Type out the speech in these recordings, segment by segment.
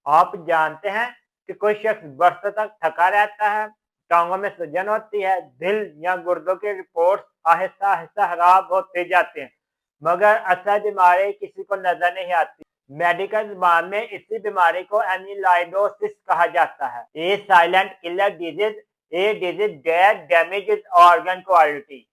आप जानते हैं कि कोई शख्स बरसों तक थका रहता है, टांगों में सूजन होती है, दिल या गुर्दों की रिपोर्ट्स आहिस्ता आहिस्ता खराब होते जाते हैं, मगर असल बीमारी किसी को नजर नहीं आती। मेडिकल जुबान में इसी बीमारी को एमिलाइडोसिस कहा जाता है। A silent killer disease, a disease that damages organ quality.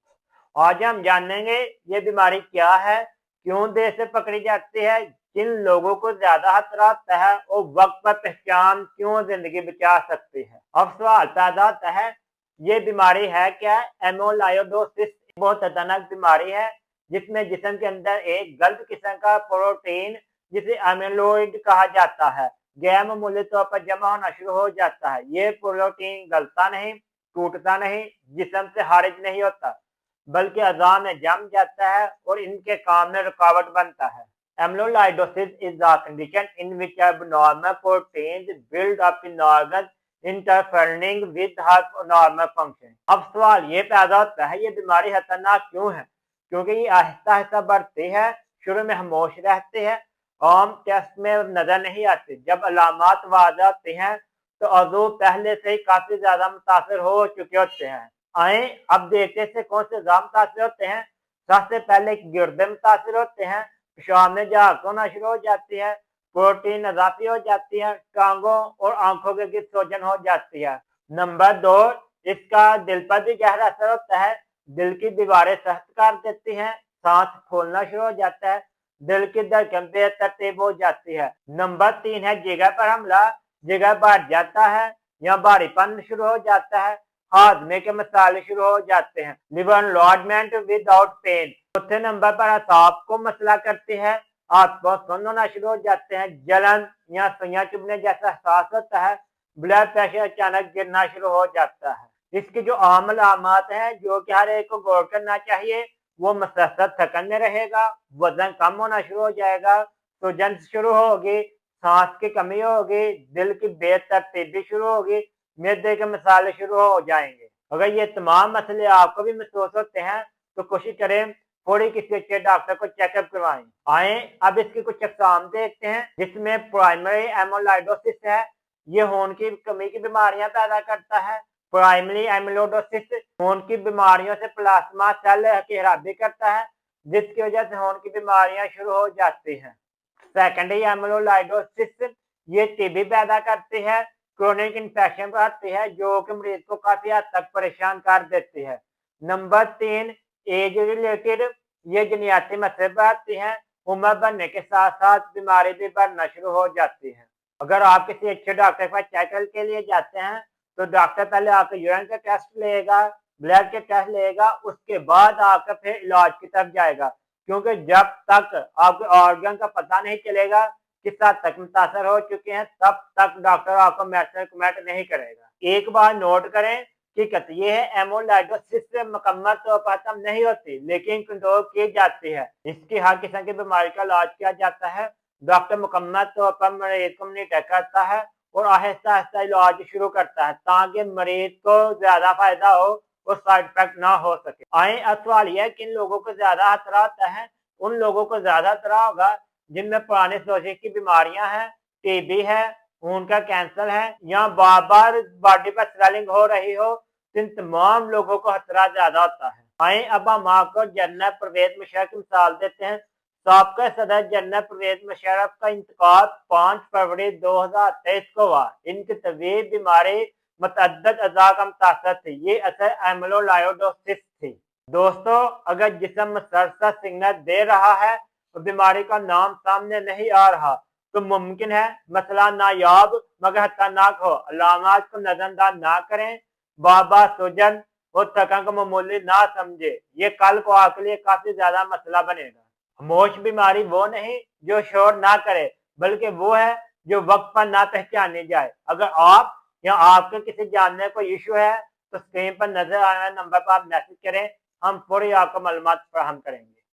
आज हम जानेंगे ये बीमारी क्या है, क्यों देर से पकड़ी जाती है, किन लोगों को ज्यादा खतरा होता है और वक्त पर पहचान क्यों जिंदगी बचा सकती है। अब सवाल पैदा होता है, ये बीमारी है क्या? एमोलायोडोसिस बहुत खतरनाक बीमारी है जिसमें जिस्म के अंदर एक गलत किस्म का प्रोटीन जिसे एमिलोइड कहा जाता है गैर मामूली तौर पर जमा होना शुरू हो जाता है। ये प्रोटीन गलता नहीं, टूटता नहीं, जिस्म से खारिज नहीं होता, बल्कि अज़ा में जम जाता है और इनके काम में रुकावट बनता है। Amyloidosis is a condition in which abnormal proteins build up in organs interfering with her normal function। अब सवाल ये पैदा होता है, ये बीमारी खतरनाक क्यों है? क्योंकि ये आहिस्ता आहिस्ता बढ़ती है, शुरू में खामोश रहती है, आम टेस्ट में नजर नहीं आती। जब अलामात वाज़ेह होती हैं तो अज़ू पहले से ही काफी ज्यादा मुतासर हो चुके होते हैं। आए अब देखते हैं कौन से अज़ा मुतासर होते हैं। सबसे पहले गुर्दे मुतासर होते हैं, पेशाब में जहाज होना शुरू हो जाती है, प्रोटीन अजाफी हो जाती है, टांगों और आंखों के गिर सोजन हो जाती है। नंबर 2, इसका दिल पर भी गहरा असर होता है, दिल की दीवारें सख्त कर देती हैं, सांस फूलना शुरू हो जाता है, दिल की धड़कन बेतरतीब हो जाती है। नंबर 3 है जिगर पर हमला, जिगर बढ़ जाता है या भारीपन शुरू हो जाता है, हाजमे के मसाले शुरू हो जाते हैं, लिवर एनलार्जमेंट विदाउट पेन। चौथे नंबर पर असाब को मसला करती है, आसपास सुन्न होना शुरू हो जाते हैं, जलन या सुइयां चुभने जैसा एहसास होता है, ब्लड प्रेशर अचानक गिरना शुरू हो जाता है। इसकी जो आम अलामत है जो कि हर एक को गौर करना चाहिए, वो मसलसल थकन में रहेगा, वजन कम होना शुरू हो जाएगा, सूजन शुरू होगी, सांस की कमी होगी, दिल की बेतरतीबी शुरू होगी, मैदे के मसाले शुरू हो जाएंगे। अगर ये तमाम मसले आपको भी महसूस होते हैं तो कोशिश करें थोड़ी किसी अच्छे डॉक्टर को चेकअप करवाएं। आए अब इसकी कुछ अक़साम देखते हैं, जिसमें प्राइमरी एमोलाइडोसिस है, ये खून की कमी की बीमारियां पैदा करता है। प्राइमरी एमिलोइडोसिस खून की बीमारियों से प्लाज्मा सेल की खराबी करता है, जिसकी वजह से खून की बीमारियां शुरू हो जाती हैं। सेकेंडरी एमिलोइडोसिस ये टीबी पैदा करती है, क्रोनिक इन्फेक्शन बढ़ती है जो कि मरीज को काफी हद तक परेशान कर देती है। नंबर 3, एज रिलेटेड ये जनियाती मसले बढ़ती हैं, उम्र बढ़ने के साथ साथ बीमारी भी बढ़ना शुरू हो जाती है। अगर आप किसी अच्छे डॉक्टर के पास चेकअप के लिए जाते हैं तो डॉक्टर पहले आपके यूरिन का टेस्ट लेगा, ब्लड के टेस्ट लेगा, उसके बाद आपका फिर इलाज की तरफ जाएगा, क्योंकि जब तक आपके ऑर्गन का पता नहीं चलेगा किस हद तक मुतासर हो चुके हैं, तब तक डॉक्टर आपको मेडिसिन रिकमेंड नहीं करेगा। एक बार नोट करें कि ये है एमोलाइडोसिस से मुकम्मल तौर पर खत्म नहीं होती, लेकिन कंट्रोल की जाती है। इसकी हर किस्म की बीमारी का इलाज किया जाता है, डॉक्टर मुकम्मल तौर पर मरीज को मॉनिटर करता है और आहिस्ता आहिस्ता इलाज शुरू करता है ताकि मरीज को ज्यादा फायदा हो और साइड इफेक्ट ना हो सके। आए अब सवाल यह किन लोगों को ज्यादा खतरा होता है? उन लोगों को ज्यादा खतरा होगा जिनमें पुराने सोजिश की बीमारियां हैं, टीबी है, खून का कैंसर है या बार बार बॉडी पर स्वेलिंग हो रही हो, इन तमाम लोगों को खतरा ज्यादा होता है। आए अब हम आपको जनरल परवेज मुशर्रफ की मिसाल देते हैं। साबका सदर जनरल परवेज मुशर्रफ का इंतकाल 5 फरवरी 2023 को हुआ। इनकी तबीयत बीमारी मुतअद्दिद अज़ा का मुतासर थी, ये असर एमिलोलायोडोसिस थी। दोस्तों, अगर जिस्म मुसलसल सिग्नल दे रहा है और बीमारी का नाम सामने नहीं आ रहा तो मुमकिन है मसला नायाब मगर खतरनाक हो। अलामात को नजरअंदाज ना करें, बार सूजन और थकान को मामूली ना समझे, ये कल को आपके लिए काफी ज्यादा मसला बनेगा। खामोश बीमारी वो नहीं जो शोर ना करे, बल्कि वो है जो वक्त पर ना पहचानी जाए। अगर आप या आपके किसी जानने को इशू है तो स्क्रीन पर नजर आने वाले नंबर पर आप मैसेज करें, हम पूरी आपको मालूमात फराहम करेंगे।